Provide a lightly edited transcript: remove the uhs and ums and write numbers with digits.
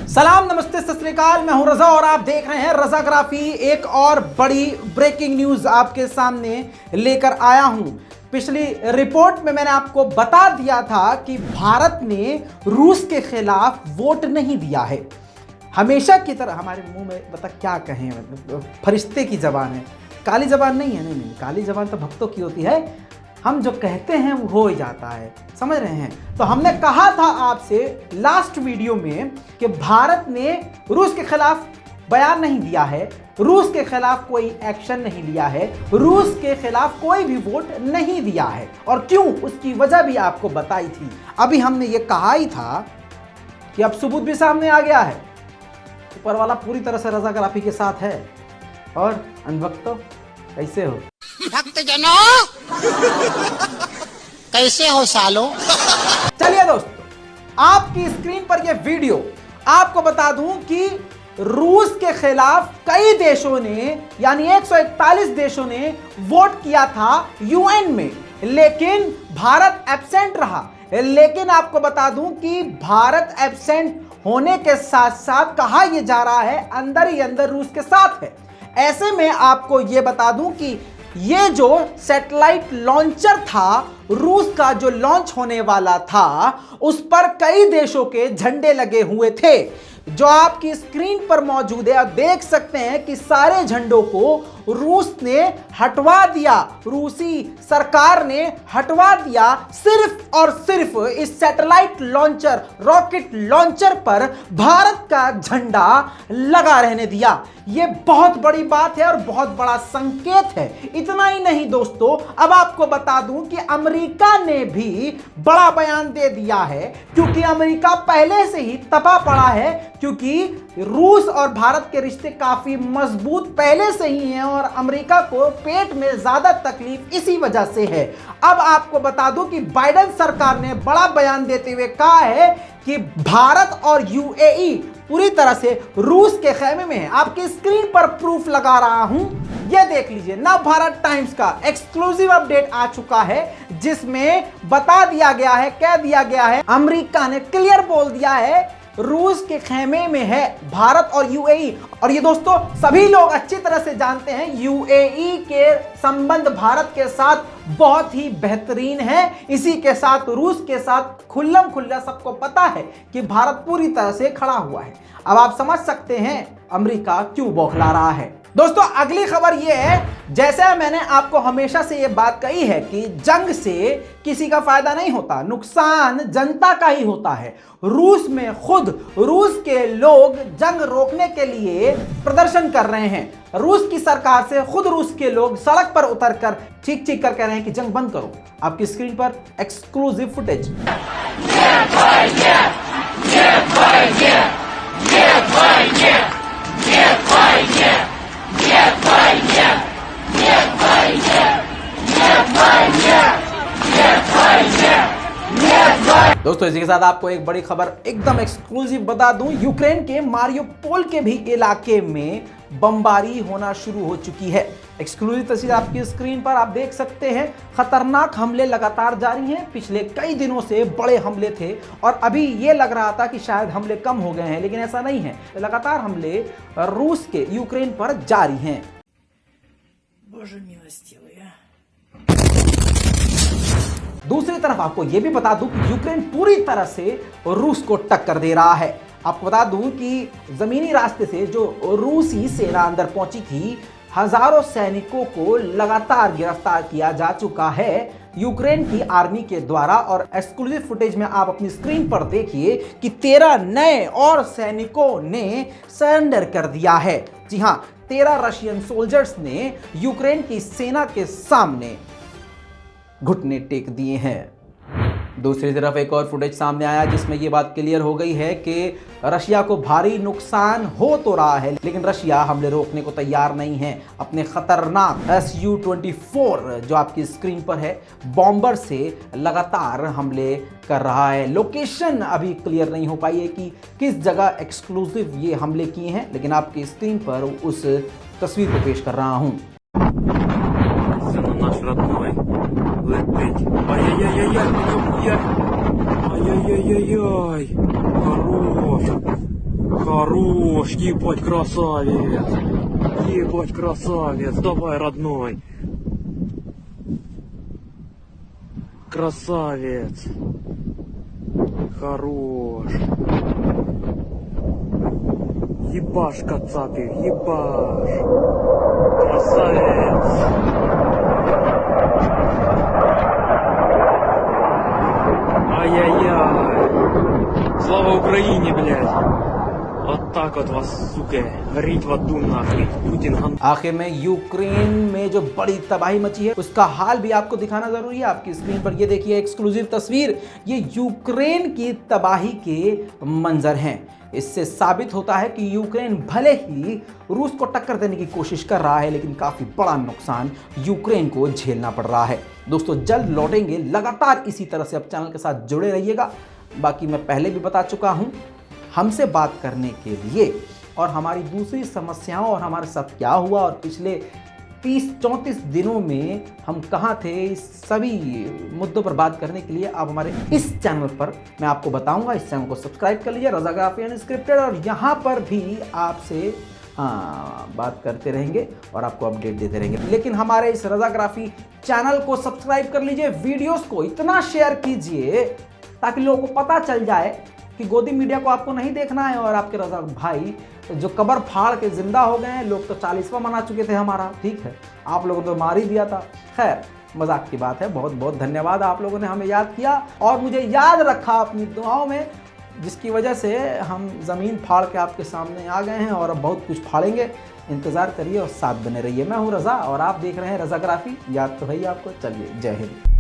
सलाम, नमस्ते, सत श्री अकाल। मैं हूं रजा और आप देख रहे हैं रजाग्राफी। एक और बड़ी ब्रेकिंग न्यूज आपके सामने लेकर आया हूं। पिछली रिपोर्ट में मैंने आपको बता दिया था कि भारत ने रूस के खिलाफ वोट नहीं दिया है। हमेशा की तरह हमारे मुंह में बता क्या कहें, फरिश्ते की जबान है, काली जबान नहीं है। नहीं, काली जबान तो भक्तों की होती है। हम जो कहते हैं वो हो ही जाता है, समझ रहे हैं। तो हमने कहा था आपसे लास्ट वीडियो में कि भारत ने रूस के खिलाफ बयान नहीं दिया है, रूस के खिलाफ कोई एक्शन नहीं लिया है, रूस के खिलाफ कोई भी वोट नहीं दिया है। और क्यों, उसकी वजह भी आपको बताई थी। अभी हमने ये कहा ही था कि अब सबूत भी सामने आ गया है। ऊपर वाला पूरी तरह से रजाग्राफी के साथ है। और अनभक्तों, कैसे हो भक्तजनों? कैसे हो सालो? चलिए दोस्तों, आपकी स्क्रीन पर यह वीडियो आपको बता दूं कि रूस के खिलाफ कई देशों ने, यानी 141 देशों ने वोट किया था यूएन में, लेकिन भारत एब्सेंट रहा। लेकिन आपको बता दूं कि भारत एब्सेंट होने के साथ साथ कहा यह जा रहा है अंदर ही अंदर रूस के साथ है। ऐसे में आपको यह बता दूं कि ये जो सैटेलाइट लॉन्चर था रूस का, जो लॉन्च होने वाला था, उस पर कई देशों के झंडे लगे हुए थे, जो आपकी स्क्रीन पर मौजूद है। आप देख सकते हैं कि सारे झंडों को रूस ने हटवा दिया, रूसी सरकार ने हटवा दिया। सिर्फ और सिर्फ इस सैटेलाइट लॉन्चर, रॉकेट लॉन्चर पर भारत का झंडा लगा रहने दिया। यह बहुत बड़ी बात है और बहुत बड़ा संकेत है। इतना ही नहीं दोस्तों, अब आपको बता दूं कि अमेरिका ने भी बड़ा बयान दे दिया है, क्योंकि अमेरिका पहले से ही तपा पड़ा है, क्योंकि रूस और भारत के रिश्ते काफी मजबूत पहले से ही हैं और अमेरिका को पेट में ज्यादा तकलीफ इसी वजह से है। अब आपको बता दूं कि बाइडेन सरकार ने बड़ा बयान देते हुए कहा है कि भारत और यूएई पूरी तरह से रूस के खेमे में है। आपकी स्क्रीन पर प्रूफ लगा रहा हूं, यह देख लीजिए। नव भारत टाइम्स का एक्सक्लूसिव अपडेट आ चुका है, जिसमें बता दिया गया है, कह दिया गया है, अमेरिका ने क्लियर बोल दिया है रूस के खेमे में है भारत और यूएई। और ये दोस्तों सभी लोग अच्छी तरह से जानते हैं, यूएई के संबंध भारत के साथ बहुत ही बेहतरीन है। इसी के साथ रूस के साथ खुल्लम खुल्ला सबको पता है कि भारत पूरी तरह से खड़ा हुआ है। अब आप समझ सकते हैं अमेरिका क्यों बौखला रहा है। दोस्तों अगली खबर यह है, जैसे मैंने आपको हमेशा से यह बात कही है कि जंग से किसी का फायदा नहीं होता, नुकसान जनता का ही होता है। रूस में खुद रूस के लोग जंग रोकने के लिए प्रदर्शन कर रहे हैं। रूस की सरकार से खुद रूस के लोग सड़क पर उतरकर चीख चीख कर कह रहे हैं कि जंग बंद करो। आपकी स्क्रीन पर एक्सक्लूसिव फुटेज। दोस्तों इसी के साथ आपको एक बड़ी खबर एकदम एक्सक्लूसिव बता दूं, यूक्रेन के मारियोपोल के भी इलाके में बमबारी होना शुरू हो चुकी है। एक्सक्लूसिव तस्वीर आपकी स्क्रीन पर आप देख सकते हैं। खतरनाक हमले लगातार जारी हैं। पिछले कई दिनों से बड़े हमले थे और अभी ये लग रहा था कि शायद हमले कम हो गए हैं, लेकिन ऐसा नहीं है। लगातार हमले रूस के यूक्रेन पर जारी हैं। दूसरी तरफ आपको यह भी बता दूं कि यूक्रेन पूरी तरह से रूस को टक्कर दे रहा है। आपको बता दूं कि जमीनी रास्ते से जो रूसी सेना अंदर पहुंची थी, हजारों सैनिकों को लगातार गिरफ्तार किया जा चुका है यूक्रेन की आर्मी के द्वारा। और एक्सक्लूसिव फुटेज में आप अपनी स्क्रीन पर देखिए कि 13 नए और सैनिकों ने सरेंडर कर दिया है। जी हां, 13 रशियन सोल्जर्स ने यूक्रेन की सेना के सामने घुटने टेक दिए हैं। दूसरी तरफ एक और फुटेज सामने आया जिसमें यह बात क्लियर हो गई है कि रशिया को भारी नुकसान हो तो रहा है, लेकिन रशिया हमले रोकने को तैयार नहीं है। अपने खतरनाक Su-24 जो आपकी स्क्रीन पर है, बॉम्बर से लगातार हमले कर रहा है। लोकेशन अभी क्लियर नहीं हो पाई है कि किस जगह एक्सक्लूसिव ये हमले किए हैं, लेकिन आपकी स्क्रीन पर उस तस्वीर को पेश कर रहा हूं। Ай-яй-яй-яй, ай-яй-яй-яй, хорош. Хорош, ебать, красавец. Ебать, красавец. Давай, родной. Красавец. Хорош. Ебаш, кацапи, ебаш. Красавец. Ай-яй-яй. Слава Украине, блядь. Вот так вот вас, сука, горить в аду нахуй. Путин ган... आखिर में यूक्रेन में जो बड़ी तबाही मची है उसका हाल भी आपको दिखाना जरूरी है। आपकी स्क्रीन पर ये देखिए एक्सक्लूसिव तस्वीर, ये यूक्रेन की तबाही के मंजर हैं। इससे साबित होता है कि यूक्रेन भले ही रूस को टक्कर देने की कोशिश कर रहा है, लेकिन काफी बड़ा नुकसान यूक्रेन को झेलना पड़ रहा है। दोस्तों जल्द लौटेंगे, लगातार इसी तरह से अब चैनल के साथ जुड़े रहिएगा। बाकी मैं पहले भी बता चुका हूं, हमसे बात करने के लिए और हमारी दूसरी समस्याओं और हमारे साथ क्या हुआ और पिछले 30-34 दिनों में हम कहाँ थे, इस सभी मुद्दों पर बात करने के लिए आप हमारे इस चैनल पर मैं आपको बताऊंगा। इस चैनल को सब्सक्राइब कर लीजिए, रज़ाग्राफी अनस्क्रिप्टेड, और यहाँ पर भी आपसे बात करते रहेंगे और आपको अपडेट देते रहेंगे। लेकिन हमारे इस रज़ाग्राफी चैनल को सब्सक्राइब कर लीजिए, वीडियोस को इतना शेयर कीजिए ताकि लोगों को पता चल जाए कि गोदी मीडिया को आपको नहीं देखना है और आपके रज़ा भाई जो कबर फाड़ के जिंदा हो गए हैं। लोग तो 40वां मना चुके थे हमारा, ठीक है, आप लोगों ने तो मार ही दिया था। खैर मजाक की बात है। बहुत बहुत धन्यवाद, आप लोगों ने हमें याद किया और मुझे याद रखा अपनी दुआओं में, जिसकी वजह से हम ज़मीन फाड़ के आपके सामने आ गए हैं और अब बहुत कुछ फाड़ेंगे। इंतज़ार करिए और साथ बने रहिए। मैं हूँ रज़ा और आप देख रहे हैं रज़ाग्राफी। याद तो है ही आपको। चलिए, जय हिंद।